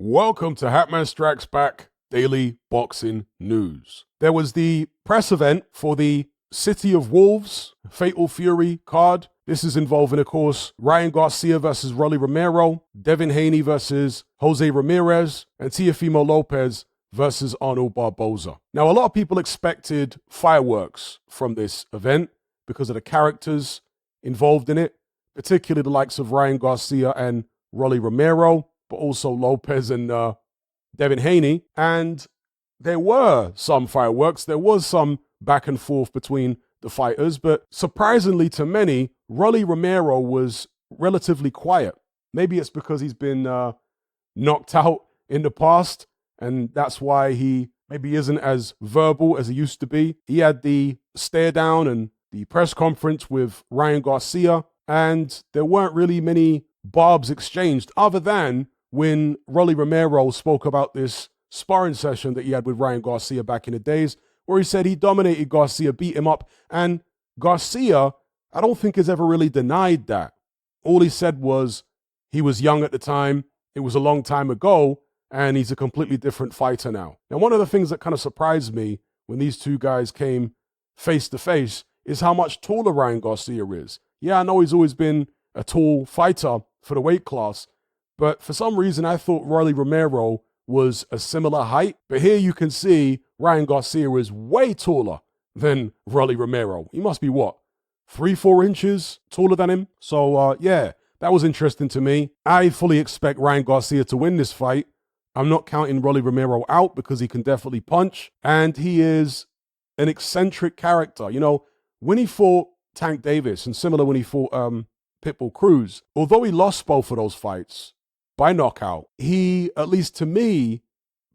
Welcome to Hatman Strikes Back Daily Boxing News. There was the press event for the City of Wolves Fatal Fury card. This is involving, of course, Ryan Garcia versus Rolly Romero, Devin Haney versus Jose Ramirez, and Teofimo Lopez versus Arnold Barboza. Now, a lot of people expected fireworks from this event because of the characters involved in it, particularly the likes of Ryan Garcia and Rolly Romero, but also Lopez and Devin Haney. And there were some fireworks. There was some back and forth between the fighters. But surprisingly to many, Rolly Romero was relatively quiet. Maybe it's because he's been knocked out in the past, and that's why he maybe isn't as verbal as he used to be. He had the stare down and the press conference with Ryan Garcia, and there weren't really many barbs exchanged other than when Rolly Romero spoke about this sparring session that he had with Ryan Garcia back in the days, where he said he dominated Garcia, beat him up. And Garcia, I don't think has ever really denied that. All he said was he was young at the time, it was a long time ago, and he's a completely different fighter now. Now, one of the things that kind of surprised me when these two guys came face to face is how much taller Ryan Garcia is. Yeah, I know he's always been a tall fighter for the weight class, but for some reason, I thought Rolly Romero was a similar height. But here you can see Ryan Garcia is way taller than Rolly Romero. He must be, what, 3-4 inches taller than him? So, yeah, that was interesting to me. I fully expect Ryan Garcia to win this fight. I'm not counting Rolly Romero out because he can definitely punch. And he is an eccentric character. You know, when he fought Tank Davis, and similar when he fought Pitbull Cruz, although he lost both of those fights by knockout, he, at least to me,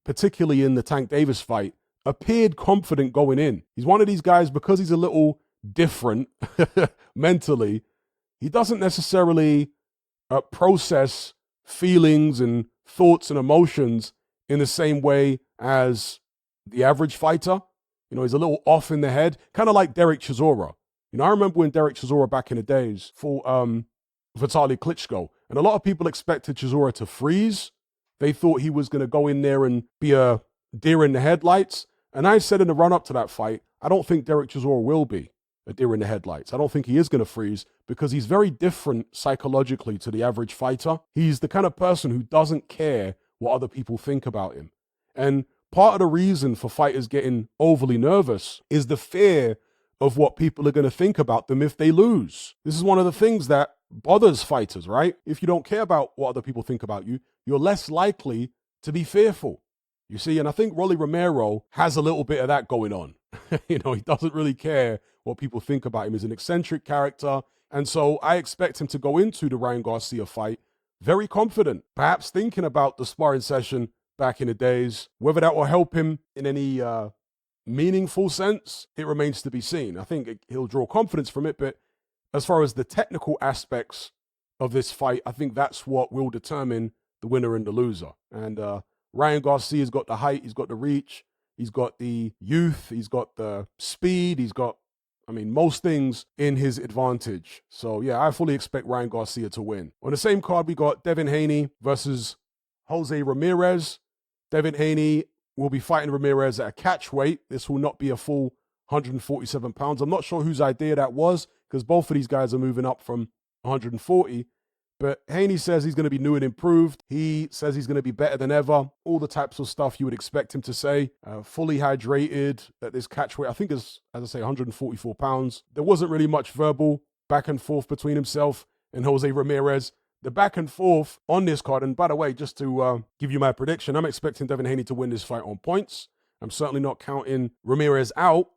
particularly in the Tank Davis fight, appeared confident going in. He's one of these guys, because he's a little different mentally, he doesn't necessarily process feelings and thoughts and emotions in the same way as the average fighter. You know, he's a little off in the head, kind of like Derek Chisora. You know, I remember when Derek Chisora back in the days fought Vitaly Klitschko, and a lot of people expected Chisora to freeze. They thought he was going to go in there and be a deer in the headlights. And I said in the run-up to that fight, I don't think Derek Chisora will be a deer in the headlights. I don't think he is going to freeze because he's very different psychologically to the average fighter. He's the kind of person who doesn't care what other people think about him. And part of the reason for fighters getting overly nervous is the fear of what people are going to think about them if they lose. This is one of the things that bothers fighters, right? If you don't care about what other people think about you, you're less likely to be fearful. You see, and I think Rolly Romero has a little bit of that going on. You know, he doesn't really care what people think about him. He's an eccentric character. And so I expect him to go into the Ryan Garcia fight very confident, perhaps thinking about the sparring session back in the days. Whether that will help him in any meaningful sense, it remains to be seen. I think he'll draw confidence from it, but as far as the technical aspects of this fight, I think that's what will determine the winner and the loser. And Ryan Garcia's got the height, he's got the reach, he's got the youth, he's got the speed, he's got, most things in his advantage. So yeah, I fully expect Ryan Garcia to win. On the same card, we got Devin Haney versus Jose Ramirez. Devin Haney will be fighting Ramirez at a catch weight. This will not be a full 147 pounds. I'm not sure whose idea that was, because both of these guys are moving up from 140. But Haney says he's going to be new and improved. He says he's going to be better than ever. All the types of stuff you would expect him to say. Fully hydrated at this catch weight. I think is, as I say, 144 pounds. There wasn't really much verbal back and forth between himself and Jose Ramirez. The back and forth on this card, and by the way, just to give you my prediction, I'm expecting Devin Haney to win this fight on points. I'm certainly not counting Ramirez out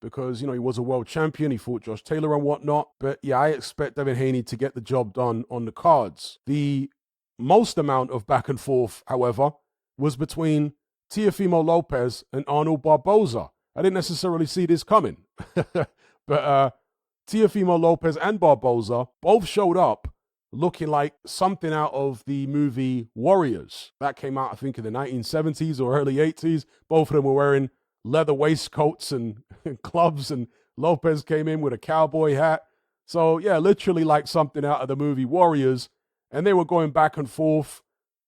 because, you know, he was a world champion. He fought Josh Taylor and whatnot. But yeah, I expect Devin Haney to get the job done on the cards. The most amount of back and forth, however, was between Teofimo Lopez and Arnold Barboza. I didn't necessarily see this coming. But Teofimo Lopez and Barboza both showed up looking like something out of the movie Warriors. That came out, I think, in the 1970s or early 80s. Both of them were wearing leather waistcoats and gloves, and Lopez came in with a cowboy hat. So, yeah, literally like something out of the movie Warriors. And they were going back and forth,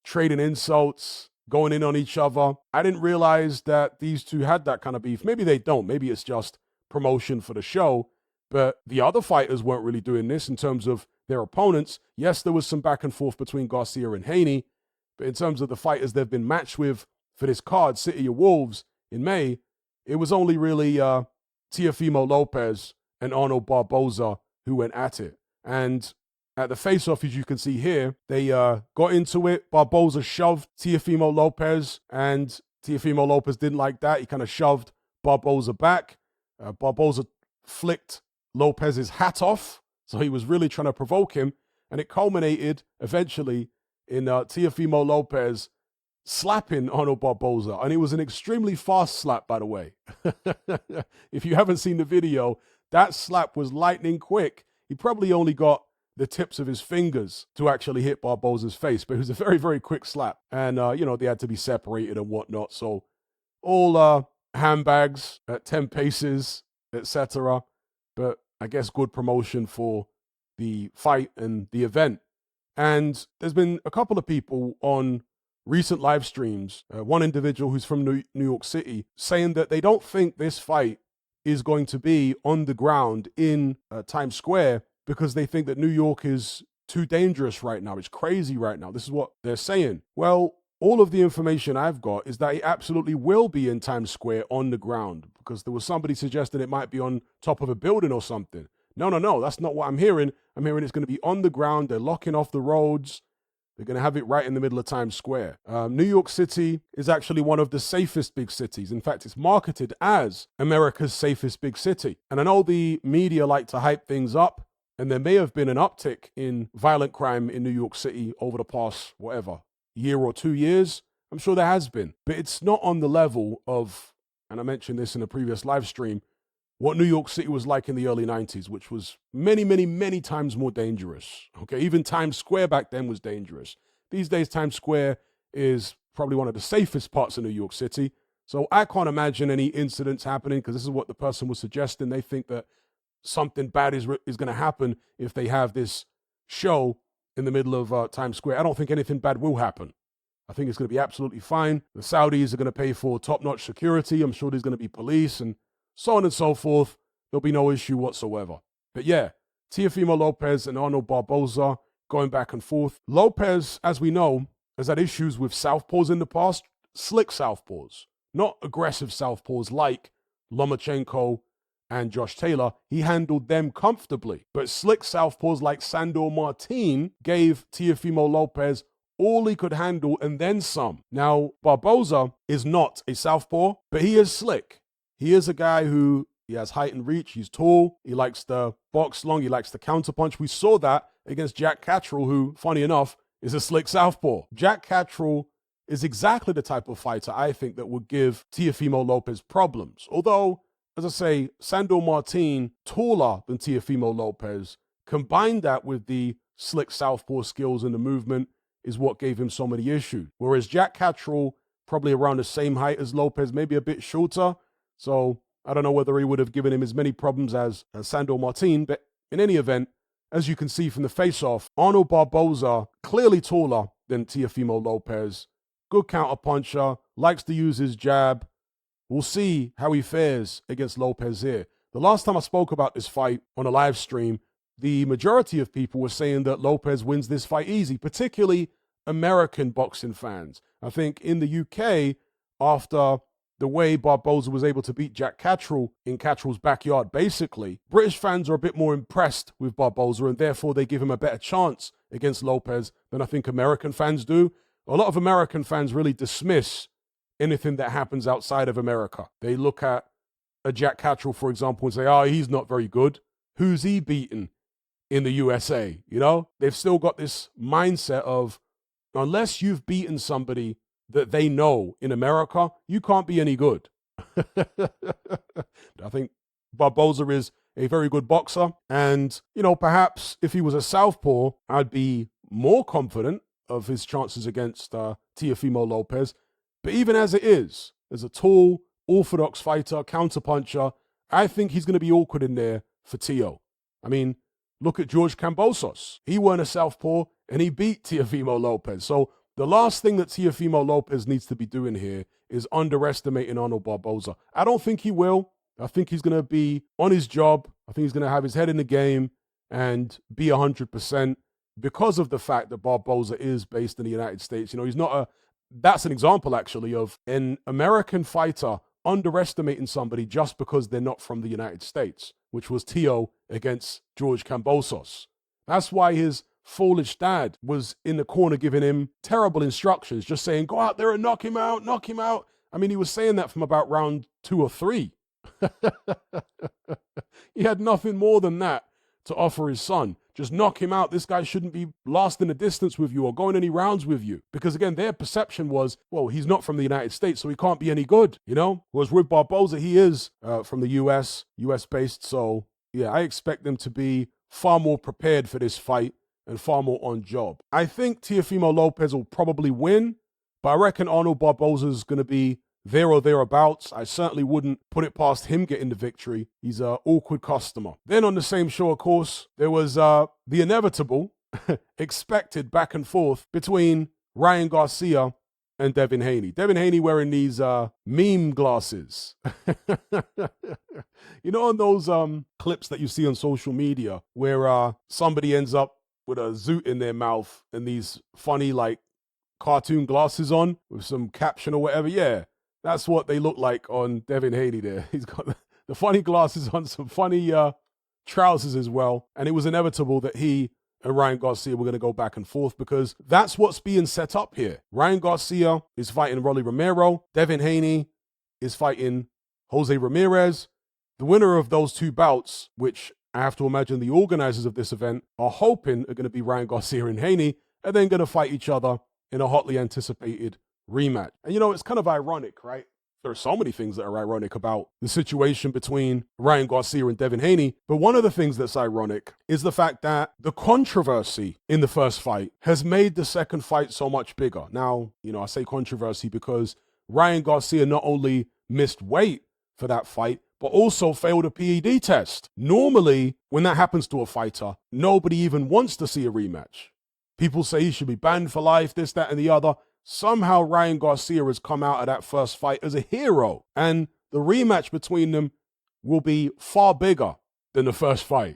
trading insults, going in on each other. I didn't realize that these two had that kind of beef. Maybe they don't. Maybe it's just promotion for the show. But the other fighters weren't really doing this in terms of their opponents. Yes, there was some back and forth between Garcia and Haney, but in terms of the fighters they've been matched with for this card, City of Wolves, in May, it was only really Teofimo Lopez and Arnold Barboza who went at it. And at the face-off, as you can see here, they got into it. Barboza shoved Teofimo Lopez, and Teofimo Lopez didn't like that. He kind of shoved Barboza back. Barboza flicked Lopez's hat off, so he was really trying to provoke him, and it culminated eventually in Teofimo Lopez slapping Arnold Barboza, and it was an extremely fast slap, by the way. If you haven't seen the video, that slap was lightning quick. He probably only got the tips of his fingers to actually hit Barboza's face, but it was a very, very quick slap, and they had to be separated and whatnot, so all handbags at 10 paces, etc., but I guess good promotion for the fight and the event. And there's been a couple of people on recent live streams, one individual who's from New York City, saying that they don't think this fight is going to be on the ground in Times Square because they think that New York is too dangerous right now. It's crazy right now. This is what they're saying. Well, all of the information I've got is that it absolutely will be in Times Square on the ground, because there was somebody suggesting it might be on top of a building or something. No, that's not what I'm hearing. I'm hearing it's going to be on the ground. They're locking off the roads. They're going to have it right in the middle of Times Square. New York City is actually one of the safest big cities. In fact, it's marketed as America's safest big city. And I know the media like to hype things up, and there may have been an uptick in violent crime in New York City over the past, year or 2 years. I'm sure there has been. But it's not on the level of, and I mentioned this in a previous live stream, what New York City was like in the early 90s, which was many, many, many times more dangerous. Okay, even Times Square back then was dangerous. These days, Times Square is probably one of the safest parts of New York City. So I can't imagine any incidents happening, because this is what the person was suggesting. They think that something bad is going to happen if they have this show in the middle of Times Square. I don't think anything bad will happen. I think it's going to be absolutely fine. The Saudis are going to pay for top-notch security. I'm sure there's going to be police and so on and so forth. There'll be no issue whatsoever. But yeah, Teofimo Lopez and Arnold Barboza going back and forth. Lopez, as we know, has had issues with southpaws in the past. Slick southpaws, not aggressive southpaws like Lomachenko and Josh Taylor. He handled them comfortably. But slick southpaws like Sandor Martin gave Teofimo Lopez all he could handle and then some. Now, Barboza is not a southpaw, but he is slick. He is a guy who, he has height and reach. He's tall. He likes to box long. He likes to counterpunch. We saw that against Jack Catterall, who, funny enough, is a slick southpaw. Jack Catterall is exactly the type of fighter I think that would give Teofimo Lopez problems. Although, as I say, Sandor Martin, taller than Teofimo Lopez, combined that with the slick southpaw skills and the movement is what gave him so many issues. Whereas Jack Catterall, probably around the same height as Lopez, maybe a bit shorter. So I don't know whether he would have given him as many problems as Sandor Martin. But in any event, as you can see from the face-off, Arnold Barboza, clearly taller than Teofimo Lopez. Good counterpuncher, likes to use his jab. We'll see how he fares against Lopez here. The last time I spoke about this fight on a live stream, the majority of people were saying that Lopez wins this fight easy, particularly American boxing fans. I think in the UK, after the way Barboza was able to beat Jack Catterall in Catterall's backyard, basically, British fans are a bit more impressed with Barboza, and therefore they give him a better chance against Lopez than I think American fans do. A lot of American fans really dismiss anything that happens outside of America. They look at a Jack Catterall, for example, and say, oh, he's not very good. Who's he beaten in the USA? You know, they've still got this mindset of, unless you've beaten somebody that they know in America, you can't be any good. I think Barboza is a very good boxer. And, perhaps if he was a southpaw, I'd be more confident of his chances against Teofimo Lopez. But even as it is, as a tall, orthodox fighter, counterpuncher, I think he's going to be awkward in there for Teo. I mean, look at George Kambosos. He weren't a southpaw, and he beat Teofimo Lopez. So The last thing that Teofimo Lopez needs to be doing here is underestimating Arnold Barboza. I don't think he will. I think he's going to be on his job. I think he's going to have his head in the game and be 100% because of the fact that Barboza is based in the United States. You know, he's not a... That's an example, actually, of an American fighter underestimating somebody just because they're not from the United States, which was Teo against George Kambosos. That's why his foolish dad was in the corner giving him terrible instructions, just saying, go out there and knock him out, knock him out. I mean, he was saying that from about round 2 or 3. He had nothing more than that to offer his son. Just knock him out. This guy shouldn't be lasting a distance with you or going any rounds with you. Because again, their perception was, well, he's not from the United States, so he can't be any good, you know? Whereas with Barboza, he is from the US based. So yeah, I expect them to be far more prepared for this fight and far more on job. I think Teofimo Lopez will probably win, but I reckon Arnold Barboza is going to be there or thereabouts. I certainly wouldn't put it past him getting the victory. He's an awkward customer. Then on the same show, of course, there was the inevitable, expected back and forth between Ryan Garcia and Devin Haney. Devin Haney wearing these meme glasses. You know, on those clips that you see on social media where somebody ends up with a zoot in their mouth and these funny, like, cartoon glasses on with some caption or whatever? Yeah. That's what they look like on Devin Haney there. He's got the funny glasses on, some funny trousers as well. And it was inevitable that he and Ryan Garcia were going to go back and forth because that's what's being set up here. Ryan Garcia is fighting Rolly Romero. Devin Haney is fighting Jose Ramirez. The winner of those two bouts, which I have to imagine the organizers of this event are hoping are going to be Ryan Garcia and Haney, are then going to fight each other in a hotly anticipated rematch. And you know, it's kind of ironic, right? There are so many things that are ironic about the situation between Ryan Garcia and Devin Haney, but one of the things that's ironic is the fact that the controversy in the first fight has made the second fight so much bigger. Now, you know, I say controversy because Ryan Garcia not only missed weight for that fight, but also failed a PED test. Normally, when that happens to a fighter, nobody even wants to see a rematch. People say he should be banned for life, this, that, and the other. Somehow Ryan Garcia has come out of that first fight as a hero, and the rematch between them will be far bigger than the first fight,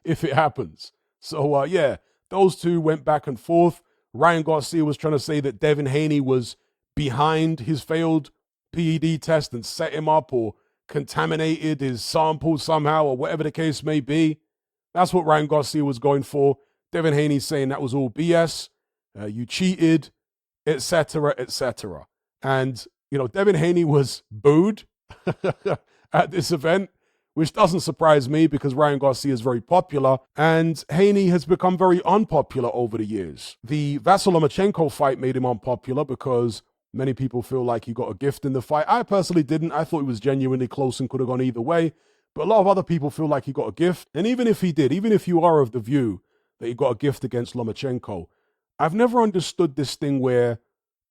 if it happens. So, yeah, those two went back and forth. Ryan Garcia was trying to say that Devin Haney was behind his failed PED test and set him up or contaminated his sample somehow or whatever the case may be. That's what Ryan Garcia was going for. Devin Haney saying that was all BS. You cheated, etc., etc. And, you know, Devin Haney was booed at this event, which doesn't surprise me because Ryan Garcia is very popular and Haney has become very unpopular over the years. The Vasyl Lomachenko fight made him unpopular because many people feel like he got a gift in the fight. I personally didn't. I thought it was genuinely close and could have gone either way. But a lot of other people feel like he got a gift. And even if he did, even if you are of the view that he got a gift against Lomachenko, I've never understood this thing where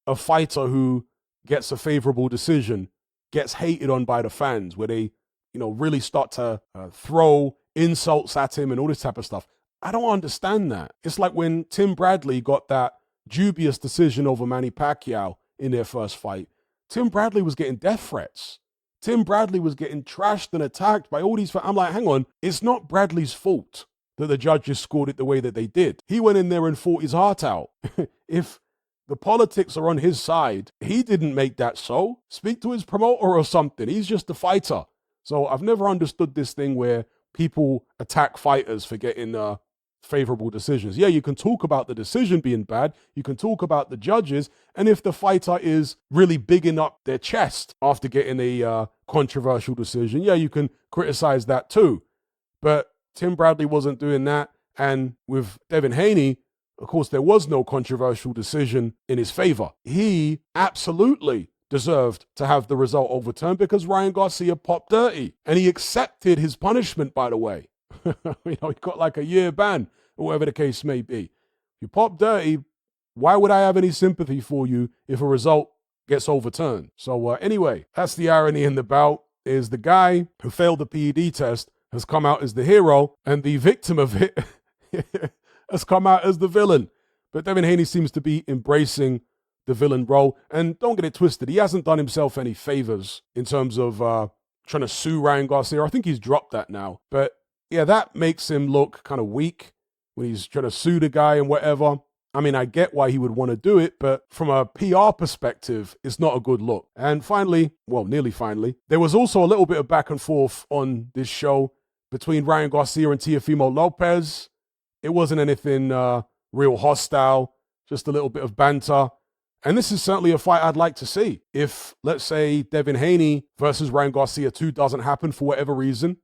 a fighter who gets a favorable decision gets hated on by the fans, where they, you know, really start to throw insults at him and all this type of stuff. I don't understand that. It's like when Tim Bradley got that dubious decision over Manny Pacquiao in their first fight. Tim Bradley was getting death threats. Tim Bradley was getting trashed and attacked by all these. I'm like, hang on, it's not Bradley's fault that the judges scored it the way that they did. He went in there and fought his heart out. If the politics are on his side, he didn't make that so. Speak to his promoter or something. He's just a fighter. So I've never understood this thing where people attack fighters for getting favorable decisions. Yeah, you can talk about the decision being bad. You can talk about the judges. And if the fighter is really bigging up their chest after getting a controversial decision, yeah, you can criticize that too. But Tim Bradley wasn't doing that. And with Devin Haney, of course, there was no controversial decision in his favor. He absolutely deserved to have the result overturned because Ryan Garcia popped dirty. And he accepted his punishment, by the way. You know, he got like a year ban or whatever the case may be. If you pop dirty, why would I have any sympathy for you if a result gets overturned? So anyway, that's the irony in the bout, is the guy who failed the PED test has come out as the hero, and the victim of it has come out as the villain. But Devin Haney seems to be embracing the villain role. And don't get it twisted, he hasn't done himself any favors in terms of trying to sue Ryan Garcia. I think he's dropped that now. But yeah, that makes him look kind of weak when he's trying to sue the guy and whatever. I mean, I get why he would want to do it, but from a PR perspective, it's not a good look. And finally, well, nearly finally, there was also a little bit of back and forth on this show between Ryan Garcia and Teofimo Lopez. It wasn't anything real hostile, just a little bit of banter. And this is certainly a fight I'd like to see. If, let's say, Devin Haney versus Ryan Garcia 2 doesn't happen for whatever reason,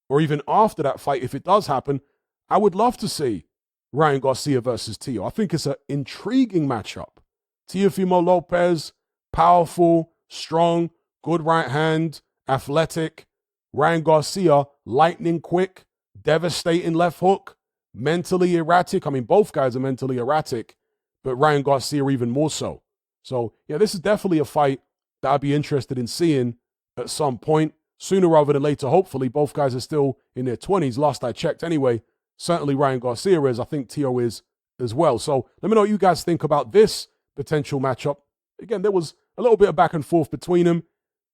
or even after that fight, if it does happen, I would love to see Ryan Garcia versus Teo. I think it's an intriguing matchup. Teofimo Lopez, powerful, strong, good right hand, athletic. Ryan Garcia, lightning quick, devastating left hook, mentally erratic. I mean, both guys are mentally erratic, but Ryan Garcia even more so. So, yeah, this is definitely a fight that I'd be interested in seeing at some point, sooner rather than later. Hopefully, both guys are still in their 20s, last I checked anyway. Certainly Ryan Garcia is. I think Teo is as well. So let me know what you guys think about this potential matchup. Again, there was a little bit of back and forth between them,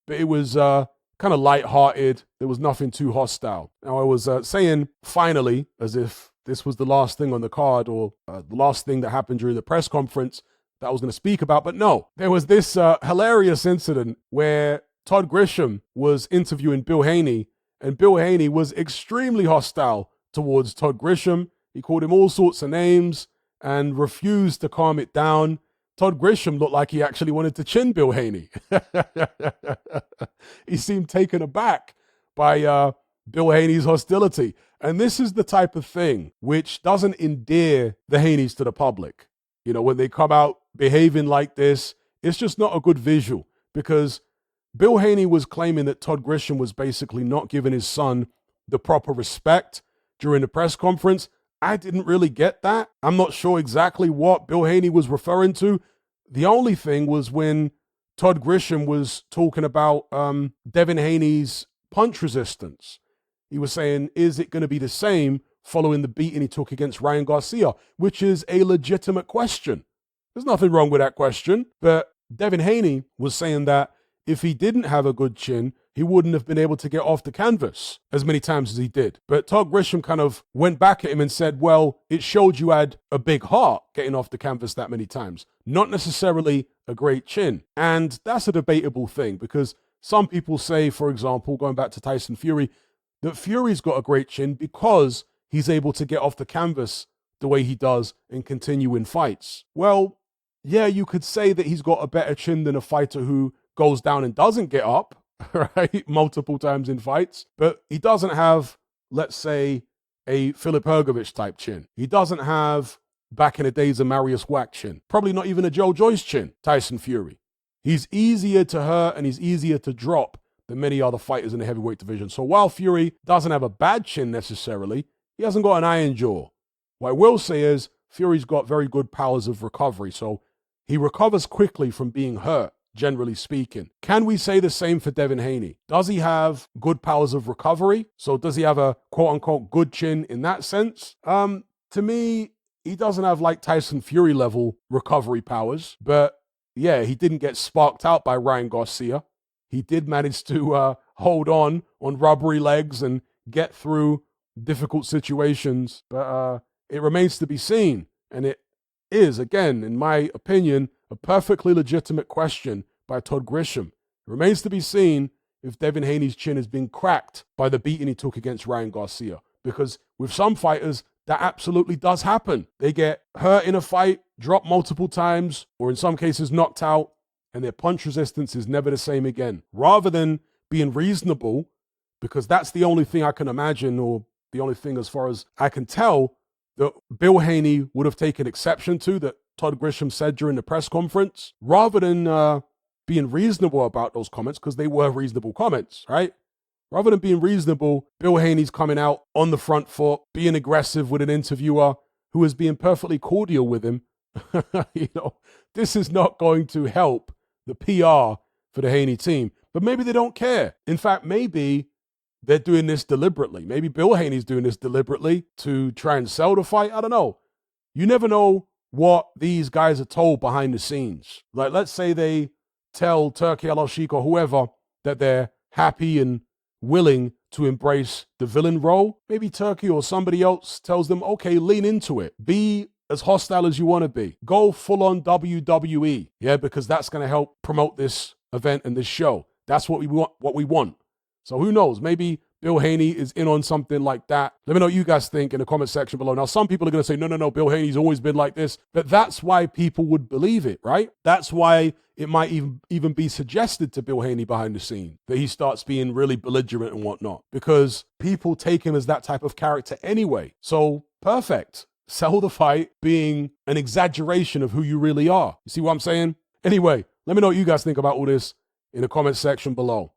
but it was kind of lighthearted. There was nothing too hostile. Now, I was saying finally, as if this was the last thing on the card or the last thing that happened during the press conference that I was going to speak about. But no, there was this hilarious incident where Todd Grisham was interviewing Bill Haney, and Bill Haney was extremely hostile towards Todd Grisham. He called him all sorts of names and refused to calm it down. Todd Grisham looked like he actually wanted to chin Bill Haney. He seemed taken aback by Bill Haney's hostility. And this is the type of thing which doesn't endear the Haneys to the public. You know, when they come out behaving like this, it's just not a good visual, because Bill Haney was claiming that Todd Grisham was basically not giving his son the proper respect during the press conference. I didn't really get that. I'm not sure exactly what Bill Haney was referring to. The only thing was when Todd Grisham was talking about Devin Haney's punch resistance. He was saying, is it going to be the same following the beating he took against Ryan Garcia, which is a legitimate question. There's nothing wrong with that question. But Devin Haney was saying that if he didn't have a good chin, he wouldn't have been able to get off the canvas as many times as he did. But Todd Grisham kind of went back at him and said, well, it showed you had a big heart getting off the canvas that many times, not necessarily a great chin. And that's a debatable thing, because some people say, for example, going back to Tyson Fury, that Fury's got a great chin because he's able to get off the canvas the way he does and continue in fights. Well, yeah, you could say that he's got a better chin than a fighter who goes down and doesn't get up, right, multiple times in fights. But he doesn't have, let's say, a Filip Hrgovic type chin. He doesn't have, back in the days, a Mariusz Wach chin. Probably not even a Joe Joyce chin, Tyson Fury. He's easier to hurt and he's easier to drop than many other fighters in the heavyweight division. So while Fury doesn't have a bad chin necessarily, he hasn't got an iron jaw. What I will say is Fury's got very good powers of recovery. So he recovers quickly from being hurt, generally speaking. Can we say the same for Devin Haney? Does he have good powers of recovery? So does he have a quote-unquote good chin in that sense? To me, he doesn't have like Tyson Fury level recovery powers. But yeah, he didn't get sparked out by Ryan Garcia. He did manage to hold on rubbery legs and get through difficult situations. But it remains to be seen. And it is, again, in my opinion, a perfectly legitimate question by Todd Grisham. It remains to be seen if Devin Haney's chin has been cracked by the beating he took against Ryan Garcia. Because with some fighters, that absolutely does happen. They get hurt in a fight, drop multiple times, or in some cases knocked out, and their punch resistance is never the same again. Rather than being reasonable, because that's the only thing I can imagine, or the only thing as far as I can tell, that Bill Haney would have taken exception to, that Todd Grisham said during the press conference, rather than being reasonable about those comments, because they were reasonable comments, right? Rather than being reasonable, Bill Haney's coming out on the front foot, being aggressive with an interviewer who is being perfectly cordial with him. You know, this is not going to help the PR for the Haney team. But maybe they don't care. In fact, maybe they're doing this deliberately. Maybe Bill Haney's doing this deliberately to try and sell the fight. I don't know. You never know what these guys are told behind the scenes. Like, let's say they tell Turkey Al-Sheikh or whoever that they're happy and willing to embrace the villain role. Maybe Turkey or somebody else tells them, okay, lean into it. Be as hostile as you want to be. Go full on WWE. Yeah, because that's going to help promote this event and this show. That's what we want. So who knows? Maybe Bill Haney is in on something like that. Let me know what you guys think in the comment section below. Now, some people are going to say, no, Bill Haney's always been like this. But that's why people would believe it, right? That's why it might even be suggested to Bill Haney behind the scene that he starts being really belligerent and whatnot, because people take him as that type of character anyway. So perfect. Sell the fight being an exaggeration of who you really are. You see what I'm saying? Anyway, let me know what you guys think about all this in the comment section below.